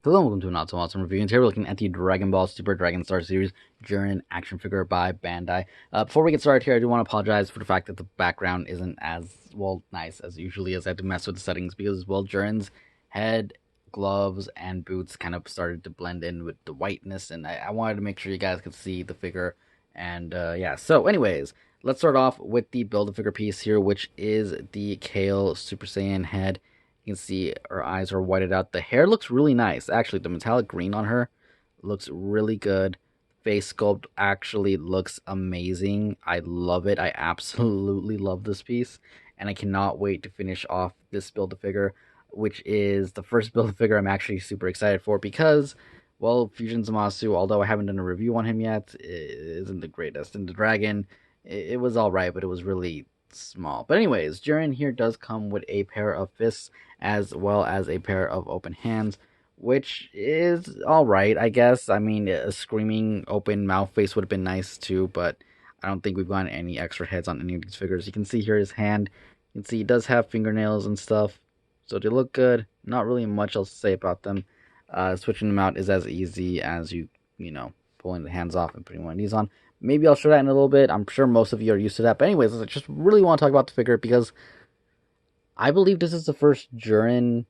Hello and welcome to an Not So Awesome review. And today we're looking at the Dragon Ball Super Dragon Star Series Jiren action figure by Bandai. Before we get started here, I do want to apologize for the fact that the background isn't as, well, nice as it usually is. I had to mess with the settings because, well, Jiren's head, gloves, and boots kind of started to blend in with the whiteness, and I wanted to make sure you guys could see the figure. And, yeah, so anyways, let's start off with the Build-A-Figure piece here, which is the Kale Super Saiyan head. You can see her eyes are whited out. The hair looks really nice. Actually, the metallic green on her looks really good. Face sculpt actually looks amazing. I love it. I absolutely love this piece. And I cannot wait to finish off this Build-A-Figure, which is the first Build-A-Figure I'm actually super excited for because, well, Fusion Zamasu, although I haven't done a review on him yet, isn't the greatest. And the dragon, it was alright, but it was really small. But anyways, Jiren here does come with a pair of fists as well as a pair of open hands, which is alright, I guess. I mean, a screaming open mouth face would have been nice too, but I don't think we've gotten any extra heads on any of these figures. You can see here his hand. You can see he does have fingernails and stuff, so they look good. Not really much else to say about them. Switching them out is as easy as you know, pulling the hands off and putting one of these on. Maybe I'll show that in a little bit. I'm sure most of you are used to that. But anyways, I just really want to talk about the figure because I believe this is the first Jiren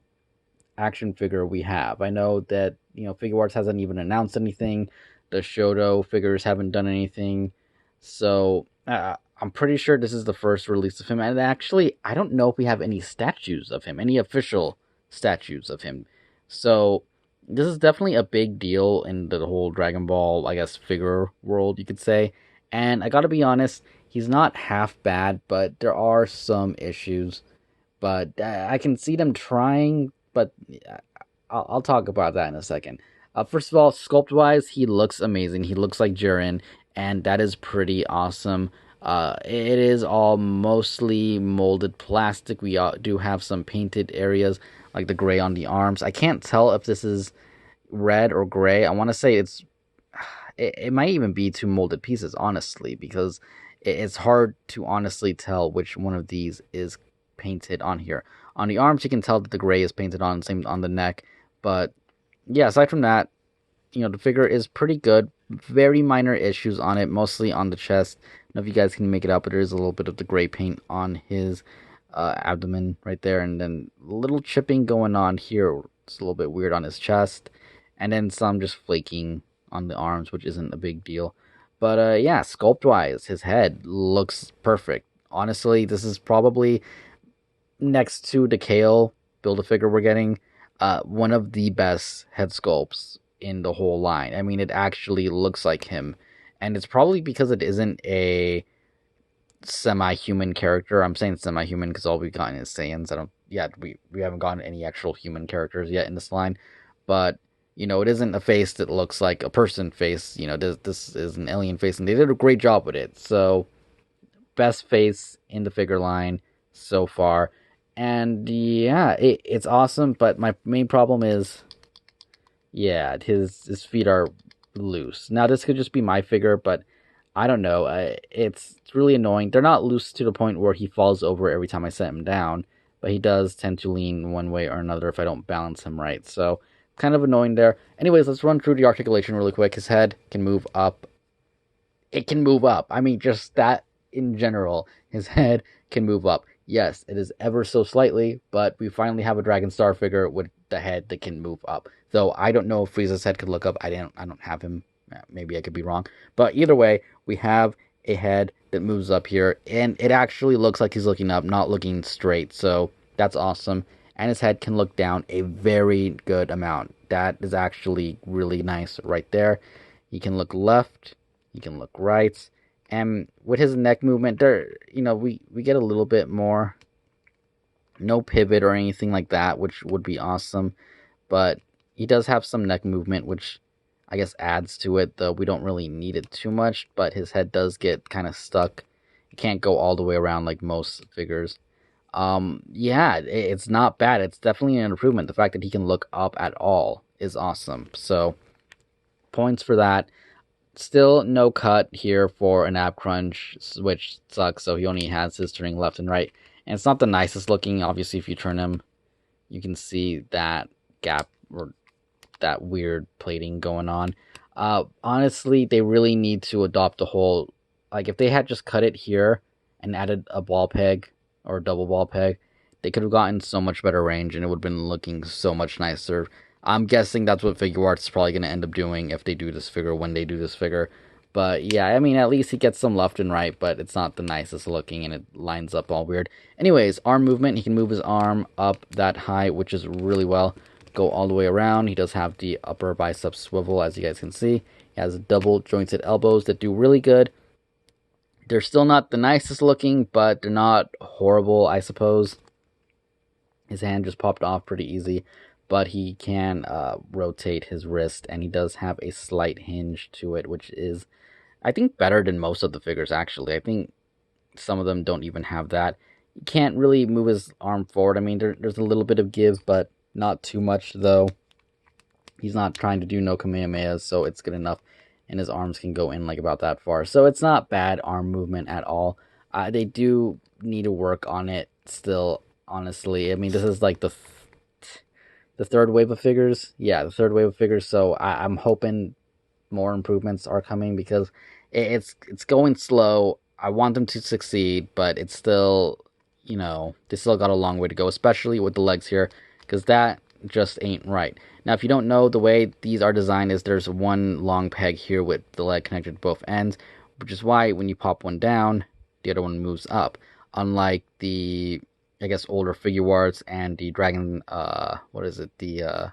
action figure we have. I know that, Figuarts hasn't even announced anything. The Shoto figures haven't done anything. So, I'm pretty sure this is the first release of him. And actually, I don't know if we have any statues of him, any official statues of him. So, this is definitely a big deal in the whole Dragon Ball, I guess, figure world, you could say. And I gotta be honest, he's not half bad, but there are some issues. But I can see them trying, but I'll talk about that in a second. First of all, sculpt-wise, he looks amazing. He looks like Jiren, and that is pretty awesome. It is all mostly molded plastic. We do have some painted areas, like the gray on the arms. I can't tell if this is red or gray. I want to say it might even be two molded pieces, honestly, because it's hard to honestly tell which one of these is painted on here. On the arms, you can tell that the gray is painted on, same on the neck. But yeah, aside from that, the figure is pretty good. Very minor issues on it, mostly on the chest. I don't know if you guys can make it out, but there is a little bit of the gray paint on his abdomen right there, and then a little chipping going on here. It's a little bit weird on his chest, and then some just flaking on the arms, which isn't a big deal. But yeah, sculpt-wise, his head looks perfect. Honestly, this is probably, next to the Kale Build-A-Figure we're getting, one of the best head sculpts in the whole line. I mean, it actually looks like him, and it's probably because it isn't a semi-human character. I'm saying semi-human because all we've gotten is Saiyans. We haven't gotten any actual human characters yet in this line, but it isn't a face that looks like a person face. This is an alien face, and they did a great job with it. So, best face in the figure line so far. And yeah, it's awesome, but my main problem is, yeah, his feet are loose. Now, this could just be my figure, but I don't know. It's really annoying. They're not loose to the point where he falls over every time I set him down, but he does tend to lean one way or another if I don't balance him right. So, kind of annoying there. Anyways, let's run through the articulation really quick. His head can move up. It can move up. I mean, just that in general. His head can move up. Yes, it is ever so slightly, but we finally have a Dragon Star figure with the head that can move up. Though I don't know if Frieza's head could look up. I don't have him. Maybe I could be wrong. But either way, we have a head that moves up here, and it actually looks like he's looking up, not looking straight. So that's awesome. And his head can look down a very good amount. That is actually really nice right there. He can look left. He can look right. And with his neck movement, there, we get a little bit more. No pivot or anything like that, which would be awesome. But he does have some neck movement, which I guess adds to it, though we don't really need it too much. But his head does get kind of stuck. It can't go all the way around like most figures. Yeah, it's not bad. It's definitely an improvement. The fact that he can look up at all is awesome. So, points for that. Still no cut here for an ab crunch, which sucks. So he only has his turning left and right. And it's not the nicest looking. Obviously, if you turn him, you can see that gap or that weird plating going on. Honestly, they really need to adopt the whole, like, if they had just cut it here and added a ball peg or a double ball peg, they could have gotten so much better range and it would have been looking so much nicer. I'm guessing that's what Figure Arts is probably going to end up doing if they do this figure, when they do this figure. But yeah, I mean, at least he gets some left and right, but it's not the nicest looking and it lines up all weird. Anyways, arm movement. He can move his arm up that high, which is really well. Go all the way around. He does have the upper bicep swivel, as you guys can see. He has double jointed elbows that do really good. They're still not the nicest looking, but they're not horrible, I suppose. His hand just popped off pretty easy, but he can rotate his wrist, and he does have a slight hinge to it, which is, I think, better than most of the figures, actually. I think some of them don't even have that. He can't really move his arm forward. I mean, there's a little bit of give, but not too much, though. He's not trying to do no Kamehamehas, so it's good enough. And his arms can go in like about that far. So it's not bad arm movement at all. They do need to work on it still, honestly. I mean, this is like the third wave of figures. Yeah, the third wave of figures. So I'm hoping more improvements are coming because it's going slow. I want them to succeed, but it's still, they still got a long way to go, especially with the legs here, because that just ain't right. Now, if you don't know, the way these are designed is there's one long peg here with the leg connected to both ends, which is why when you pop one down, the other one moves up. Unlike the, I guess, older Figure Arts and the Dragon, the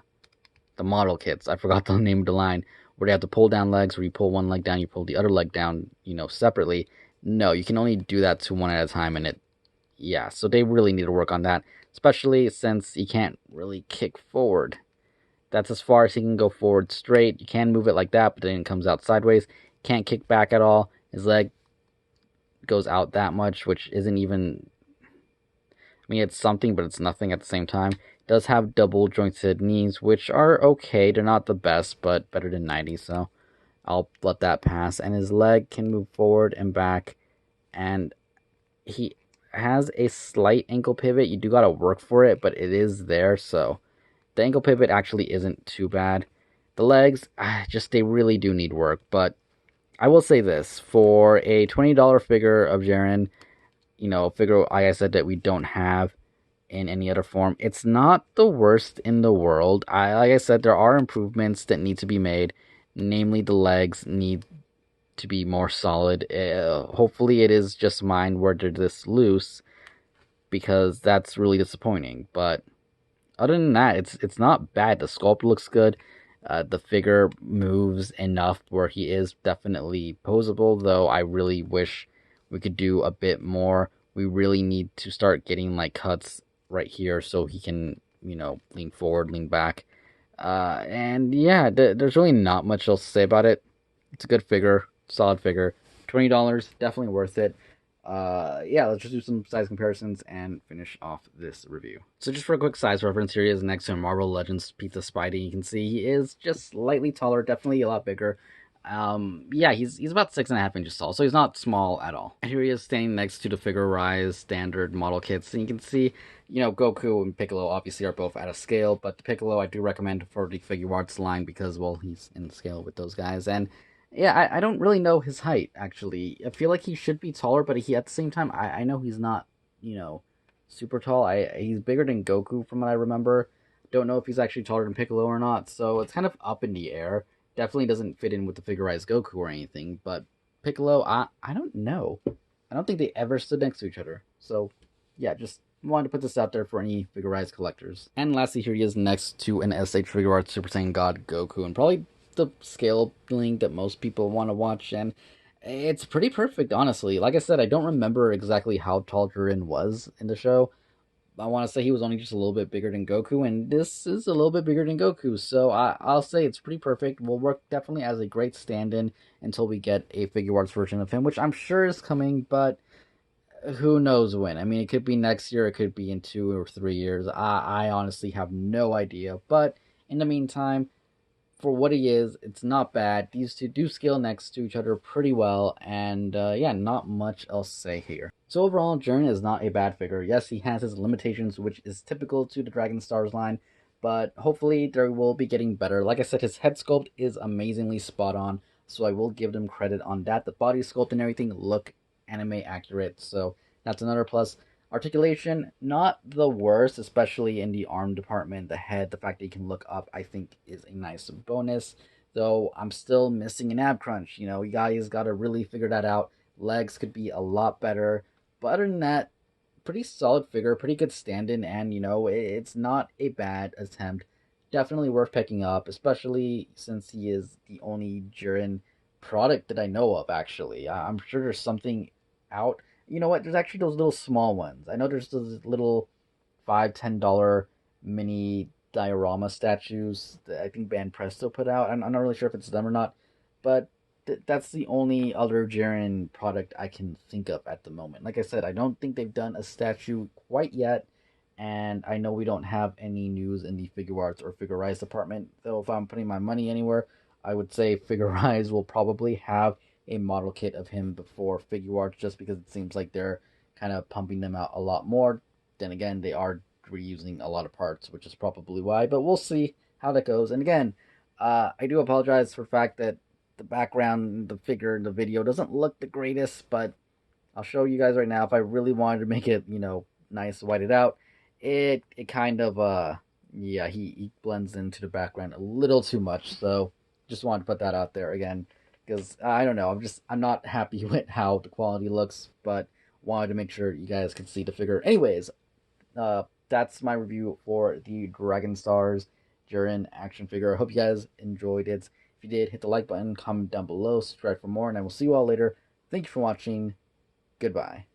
model kits. I forgot the name of the line, where they have to pull down legs, where you pull one leg down, you pull the other leg down, separately. No, you can only do that to one at a time, and so they really need to work on that, especially since you can't really kick forward. That's as far as he can go forward straight. You can move it like that, but then it comes out sideways. Can't kick back at all. His leg goes out that much, which isn't even, I mean, it's something, but it's nothing at the same time. Does have double jointed knees, which are okay. They're not the best, but better than 90, so I'll let that pass. And his leg can move forward and back, and he has a slight ankle pivot. You do gotta work for it, but it is there, so the ankle pivot actually isn't too bad. The legs, they really do need work, but I will say this, for a $20 figure of Jiren, a figure, like I said, that we don't have in any other form, it's not the worst in the world. Like I said, there are improvements that need to be made, namely the legs need to be more solid. Hopefully it is just mine where they're this loose, because that's really disappointing. But other than that, it's not bad. The sculpt looks good. The figure moves enough where he is definitely posable, though I really wish we could do a bit more. We really need to start getting like cuts right here so he can, lean forward, lean back. And yeah, there's really not much else to say about it. It's a good figure, solid figure. $20, definitely worth it. Let's just do some size comparisons and finish off this review. So just for a quick size reference, here he is next to Marvel Legends Pizza Spidey. You can see he is just slightly taller, definitely a lot bigger. He's about 6.5 inches tall, so he's not small at all. And here he is standing next to the Figure Rise standard model kits, and you can see, Goku and Piccolo obviously are both out of scale, but the Piccolo I do recommend for the Figure Arts line because, well, he's in scale with those guys. And yeah, I don't really know his height, actually. I feel like he should be taller, but at the same time, I know he's not, super tall. He's bigger than Goku from what I remember. Don't know if he's actually taller than Piccolo or not, so it's kind of up in the air. Definitely doesn't fit in with the Figurized Goku or anything, but Piccolo, I don't know. I don't think they ever stood next to each other. So, yeah, just wanted to put this out there for any Figurized collectors. And lastly, here he is next to an SH Figure Arts Super Saiyan God Goku, and probably the scaling that most people want to watch, and it's pretty perfect, honestly. Like I said, I don't remember exactly how tall Jiren was in the show. I want to say he was only just a little bit bigger than Goku, and this is a little bit bigger than Goku, so I'll say it's pretty perfect. Will work definitely as a great stand-in until we get a Figure Arts version of him, which I'm sure is coming, but who knows when. I mean, it could be next year, it could be in 2 or 3 years. I honestly have no idea, but in the meantime, for what he is, it's not bad. These two do scale next to each other pretty well, and not much else to say here. So overall, Jiren is not a bad figure. Yes, he has his limitations, which is typical to the Dragon Stars line, but hopefully they will be getting better. Like I said, his head sculpt is amazingly spot on, so I will give them credit on that. The body sculpt and everything look anime accurate, so that's another plus. Articulation, not the worst, especially in the arm department. The head, the fact that he can look up, I think is a nice bonus. Though I'm still missing an ab crunch. You guys got to really figure that out. Legs could be a lot better. But other than that, pretty solid figure, pretty good stand-in, and it's not a bad attempt. Definitely worth picking up, especially since he is the only Jiren product that I know of. Actually, I'm sure there's something out. You know what? There's actually those little small ones. I know there's those little $5-10 mini diorama statues that I think Band Presto put out. I'm not really sure if it's them or not, but that's the only other Jiren product I can think of at the moment. Like I said, I don't think they've done a statue quite yet, and I know we don't have any news in the Figure Arts or Figure Rise department. Though if I'm putting my money anywhere, I would say Figure Rise will probably have a model kit of him before Figure Arts, just because it seems like they're kind of pumping them out a lot more. Then again, they are reusing a lot of parts, which is probably why. But we'll see how that goes. And again, I do apologize for the fact that the background, the figure in the video doesn't look the greatest, but I'll show you guys right now. If I really wanted to make it, nice, whited out, it kind of yeah, he blends into the background a little too much. So just wanted to put that out there again, because I don't know, I'm not happy with how the quality looks, but wanted to make sure you guys could see the figure. Anyways, that's my review for the Dragon Stars Jiren action figure. I hope you guys enjoyed it. If you did, hit the like button, comment down below, subscribe for more, and I will see you all later. Thank you for watching. Goodbye.